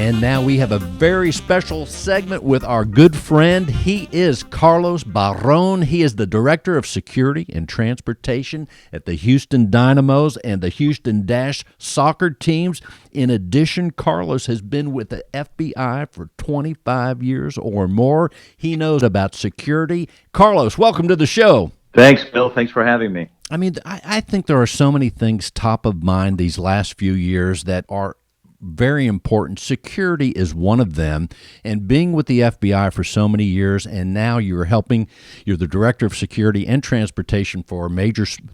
And now we have a very special segment with our good friend. He is Carlos Barron. He is the Director of Security and Transportation at the Houston Dynamos and the Houston Dash soccer teams. In addition, Carlos has been with the FBI for 25 years or more. He knows about security. Carlos, welcome to the show. Thanks, Bill. Thanks for having me. I mean, I think there are so many things top of mind these last few years that are very important. Security is one of them. And being with the FBI for so many years, and now you're the Director of Security and Transportation for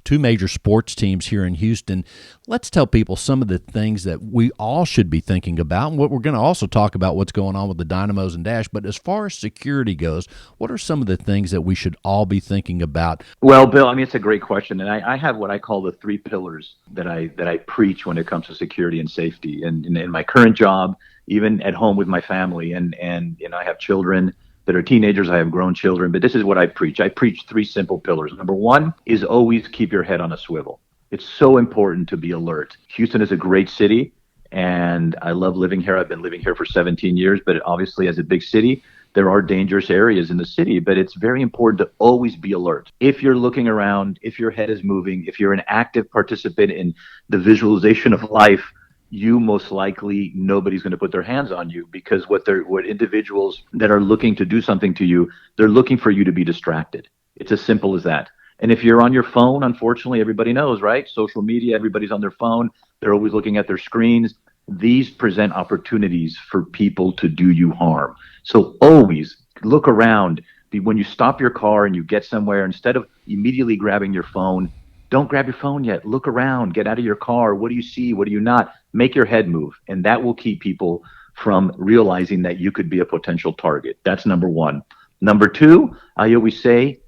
two major sports teams here in Houston. Let's tell people some of the things that we all should be thinking about. And what we're going to also talk about what's going on with the Dynamos and Dash. But as far as security goes, what are some of the things that we should all be thinking about? Well, Bill, I mean, it's a great question. And I have what I call the three pillars that I preach when it comes to security and safety. And in my current job, even at home with my family, and I have children that are teenagers, I have grown children, but this is what I preach. I preach three simple pillars. Number one is always keep your head on a swivel. It's so important to be alert. Houston is a great city, and I love living here. I've been living here for 17 years, but obviously as a big city, there are dangerous areas in the city, but it's very important to always be alert. If you're looking around, if your head is moving, if you're an active participant in the visualization of life, you most likely, nobody's going to put their hands on you, because what individuals that are looking to do something to you, they're looking for you to be distracted. It's as simple as that. And if you're on your phone, unfortunately, everybody knows, right? Social media, everybody's on their phone. They're always looking at their screens. These present opportunities for people to do you harm. So always look around. When you stop your car and you get somewhere, instead of immediately grabbing your phone, don't grab your phone yet. Look around. Get out of your car. What do you see? What do you not? Make your head move. And that will keep people from realizing that you could be a potential target. That's number one. Number two, I always say,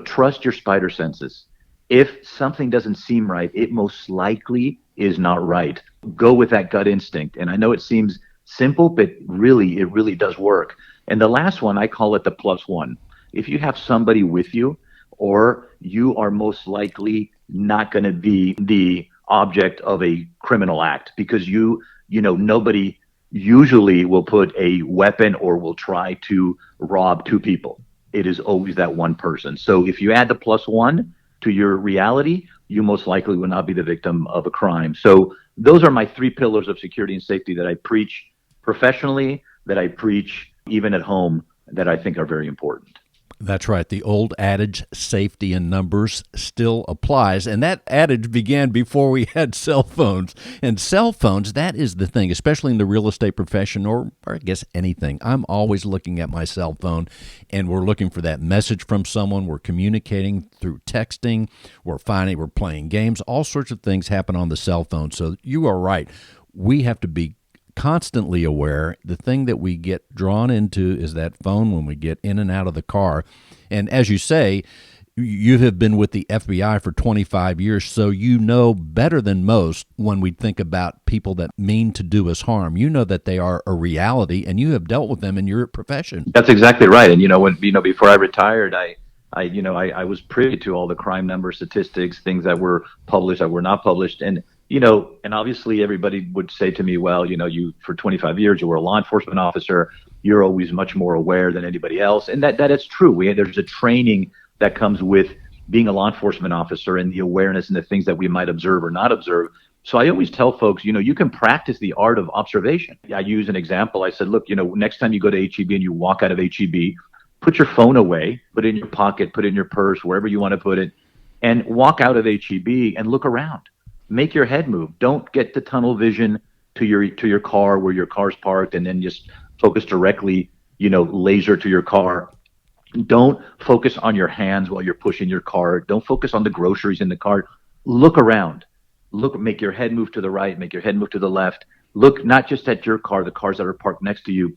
trust your spider senses. If something doesn't seem right, it most likely is not right. Go with that gut instinct. And I know it seems simple, but it really does work. And the last one, I call it the plus one. If you have somebody with you, or you are most likely not going to be the object of a criminal act, because nobody usually will put a weapon or will try to rob two people. It is always that one person. So if you add the plus one to your reality, you most likely will not be the victim of a crime. So those are my three pillars of security and safety that I preach professionally, that I preach even at home, that I think are very important. That's right. The old adage, safety in numbers, still applies. And that adage began before we had cell phones. And cell phones, that is the thing, especially in the real estate profession, or I guess anything. I'm always looking at my cell phone, and we're looking for that message from someone. We're communicating through texting. We're playing games. All sorts of things happen on the cell phone. So you are right. We have to be constantly aware. The thing that we get drawn into is that phone when we get in and out of the car. And as you say, you have been with the FBI for 25 years, so you know better than most when we think about people that mean to do us harm. You know that they are a reality, and you have dealt with them in your profession. That's exactly right. And before I retired, I was privy to all the crime number statistics, things that were published, that were not published, and obviously everybody would say to me, well, you for 25 years, you were a law enforcement officer. You're always much more aware than anybody else. And that is true. There's a training that comes with being a law enforcement officer, and the awareness and the things that we might observe or not observe. So I always tell folks, you can practice the art of observation. I use an example. I said, look, next time you go to HEB and you walk out of HEB, put your phone away, put it in your pocket, put it in your purse, wherever you want to put it, and walk out of HEB and look around. Make your head move. Don't get the tunnel vision to your car where your car's parked and then just focus directly, laser to your car. Don't focus on your hands while you're pushing your cart. Don't focus on the groceries in the cart. Look around. Make your head move to the right, make your head move to the left. Look not just at your car, the cars that are parked next to you.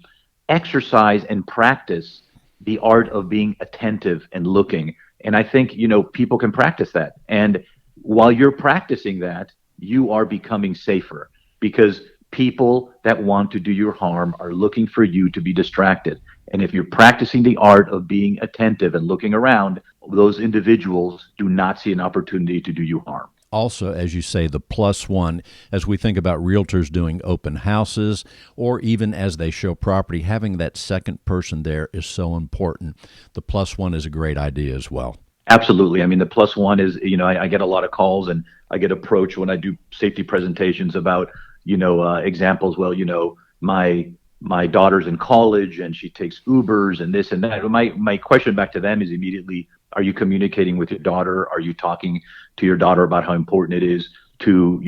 Exercise and practice the art of being attentive and looking. And I think, people can practice that. And while you're practicing that, you are becoming safer, because people that want to do you harm are looking for you to be distracted. And if you're practicing the art of being attentive and looking around, those individuals do not see an opportunity to do you harm. also, as you say, the plus one, as we think about realtors doing open houses or even as they show property, having that second person there is so important. The plus one is a great idea as well. Absolutely. I mean, the plus one is, I get a lot of calls and I get approached when I do safety presentations about, examples. Well, my daughter's in college and she takes Ubers and this and that. My question back to them is immediately, are you communicating with your daughter? Are you talking to your daughter about how important it is to,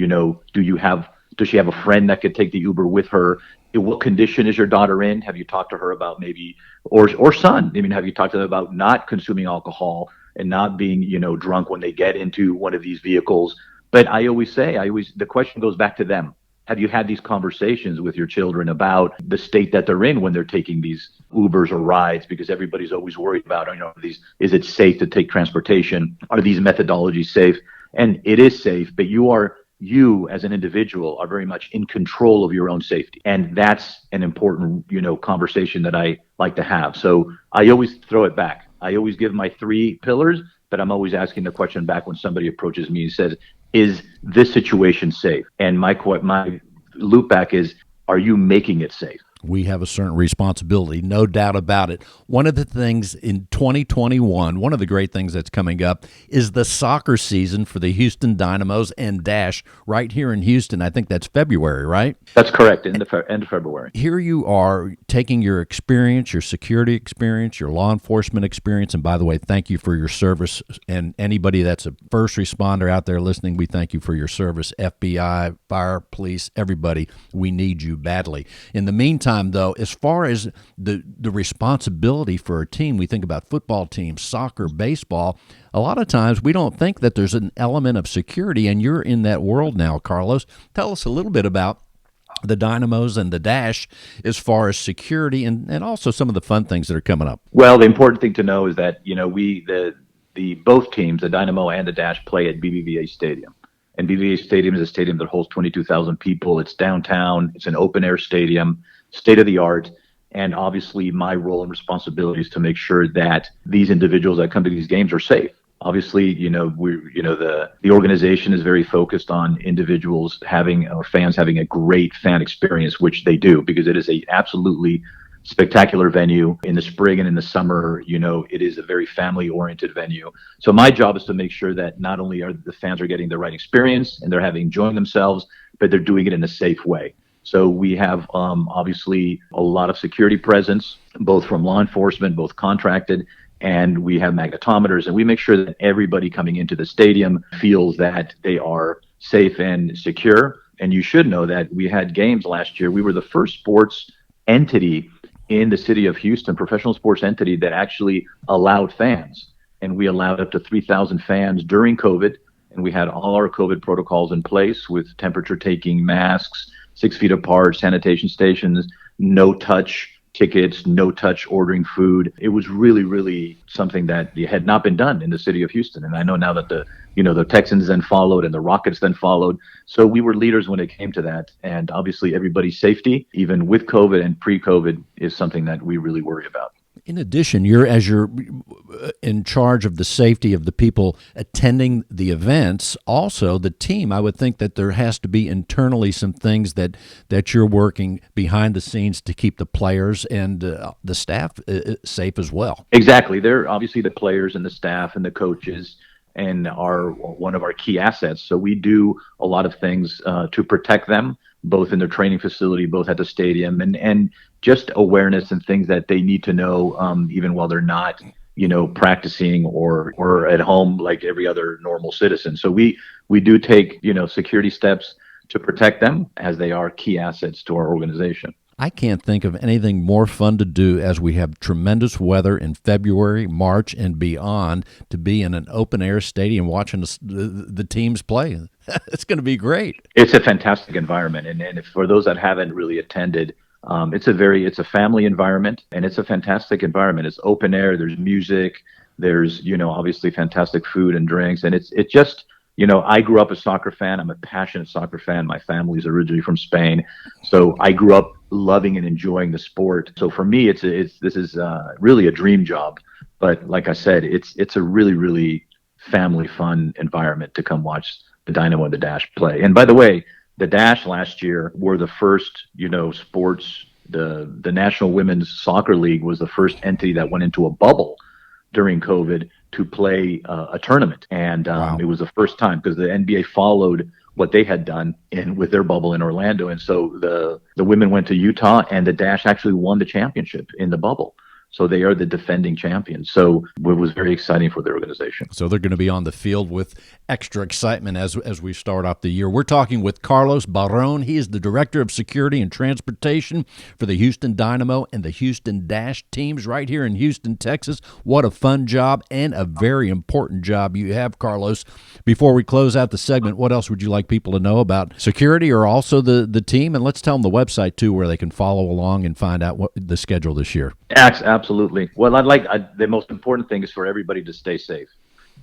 does she have a friend that could take the Uber with her? What condition is your daughter in? Have you talked to her about maybe, or son? I mean, have you talked to them about not consuming alcohol and not being, drunk when they get into one of these vehicles? But the question goes back to them. Have you had these conversations with your children about the state that they're in when they're taking these Ubers or rides? Because everybody's always worried about, is it safe to take transportation? Are these methodologies safe? And it is safe, but you as an individual are very much in control of your own safety. And that's an important, conversation that I like to have. So I always throw it back. I always give my 3 pillars, but I'm always asking the question back when somebody approaches me and says, is this situation safe? And my loop back is, are you making it safe? We have a certain responsibility, no doubt about it. One of the things in 2021, one of the great things that's coming up is the soccer season for the Houston Dynamos and Dash right here in Houston. I think that's February, right? That's correct, end of February. Here you are taking your experience, your security experience, your law enforcement experience, and by the way, thank you for your service. And anybody that's a first responder out there listening, we thank you for your service. FBI, fire, police, everybody, we need you badly. In the meantime, though, as far as the responsibility for a team, we think about football teams, soccer, baseball. A lot of times we don't think that there's an element of security, and you're in that world now, Carlos. Tell us a little bit about the Dynamos and the Dash as far as security and also some of the fun things that are coming up. Well, the important thing to know is that, both teams, the Dynamo and the Dash, play at BBVA Stadium. And BBVA Stadium is a stadium that holds 22,000 people. It's downtown. It's an open-air stadium, state-of-the-art. And obviously, my role and responsibility is to make sure that these individuals that come to these games are safe. Obviously, the organization is very focused on individuals fans having a great fan experience, which they do, because it is a absolutely spectacular venue. In the spring and in the summer, it is a very family-oriented venue. So my job is to make sure that not only are the fans are getting the right experience and they're enjoying themselves, but they're doing it in a safe way. So we have obviously a lot of security presence, both from law enforcement, both contracted, and we have magnetometers, and we make sure that everybody coming into the stadium feels that they are safe and secure. And you should know that we had games last year. We were the first sports entity in the city of Houston, professional sports entity, that actually allowed fans. And we allowed up to 3,000 fans during COVID. And we had all our COVID protocols in place with temperature taking, masks, 6 feet apart, sanitation stations, no touch tickets, no touch ordering food. It was really, really something that had not been done in the city of Houston. And I know now that the Texans then followed and the Rockets then followed. So we were leaders when it came to that. And obviously everybody's safety, even with COVID and pre-COVID, is something that we really worry about. In addition, you're in charge of the safety of the people attending the events. Also, the team, I would think that there has to be internally some things that you're working behind the scenes to keep the players and the staff safe as well. Exactly. They're obviously the players and the staff and the coaches and are one of our key assets. So we do a lot of things to protect them, both in their training facility, both at the stadium, and just awareness and things that they need to know, even while they're not, practicing or at home like every other normal citizen. So we do take, security steps to protect them, as they are key assets to our organization. I can't think of anything more fun to do as we have tremendous weather in February, March, and beyond to be in an open-air stadium watching the teams play. It's going to be great. It's a fantastic environment. And for those that haven't really attended, it's a family environment, and it's a fantastic environment. It's open air. There's music. There's, obviously fantastic food and drinks. And it's just, I grew up a soccer fan. I'm a passionate soccer fan. My family's originally from Spain. So I grew up loving and enjoying the sport. So for me, this is really a dream job. But like I said, it's a really, really family fun environment to come watch the Dynamo and the Dash play. And by the way, the Dash last year were the first, sports. The National Women's Soccer League was the first entity that went into a bubble during COVID to play a tournament. And Wow. it was the first time because the NBA followed what they had done with their bubble in Orlando. And so the women went to Utah, and the Dash actually won the championship in the bubble. So they are the defending champions. So it was very exciting for their organization. So they're going to be on the field with extra excitement as we start off the year. We're talking with Carlos Barron. He is the Director of Security and Transportation for the Houston Dynamo and the Houston Dash teams right here in Houston, Texas. What a fun job and a very important job you have, Carlos. Before we close out the segment, what else would you like people to know about security or also the team? And let's tell them the website, too, where they can follow along and find out what the schedule this year. Absolutely. Well, the most important thing is for everybody to stay safe.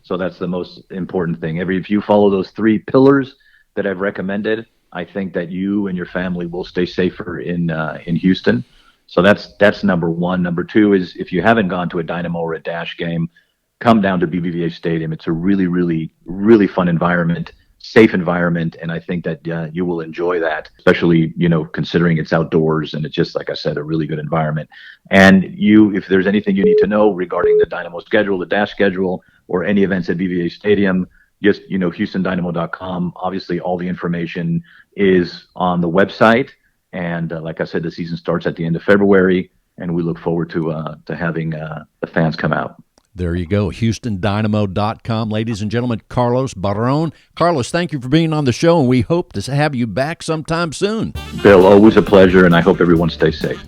So that's the most important thing. If you follow those 3 pillars that I've recommended, I think that you and your family will stay safer in Houston. So that's number one. Number two is if you haven't gone to a Dynamo or a Dash game, come down to BBVA Stadium. It's a really, really, really fun environment, safe environment, and I think that you will enjoy that, especially considering it's outdoors and it's just, like I said, a really good environment. And if there's anything you need to know regarding the Dynamo schedule, the Dash schedule, or any events at BBVA Stadium, just HoustonDynamo.com. Obviously, all the information is on the website, and like I said, the season starts at the end of February, and we look forward to having the fans come out. There you go, HoustonDynamo.com. Ladies and gentlemen, Carlos Barron. Carlos, thank you for being on the show, and we hope to have you back sometime soon. Bill, always a pleasure, and I hope everyone stays safe.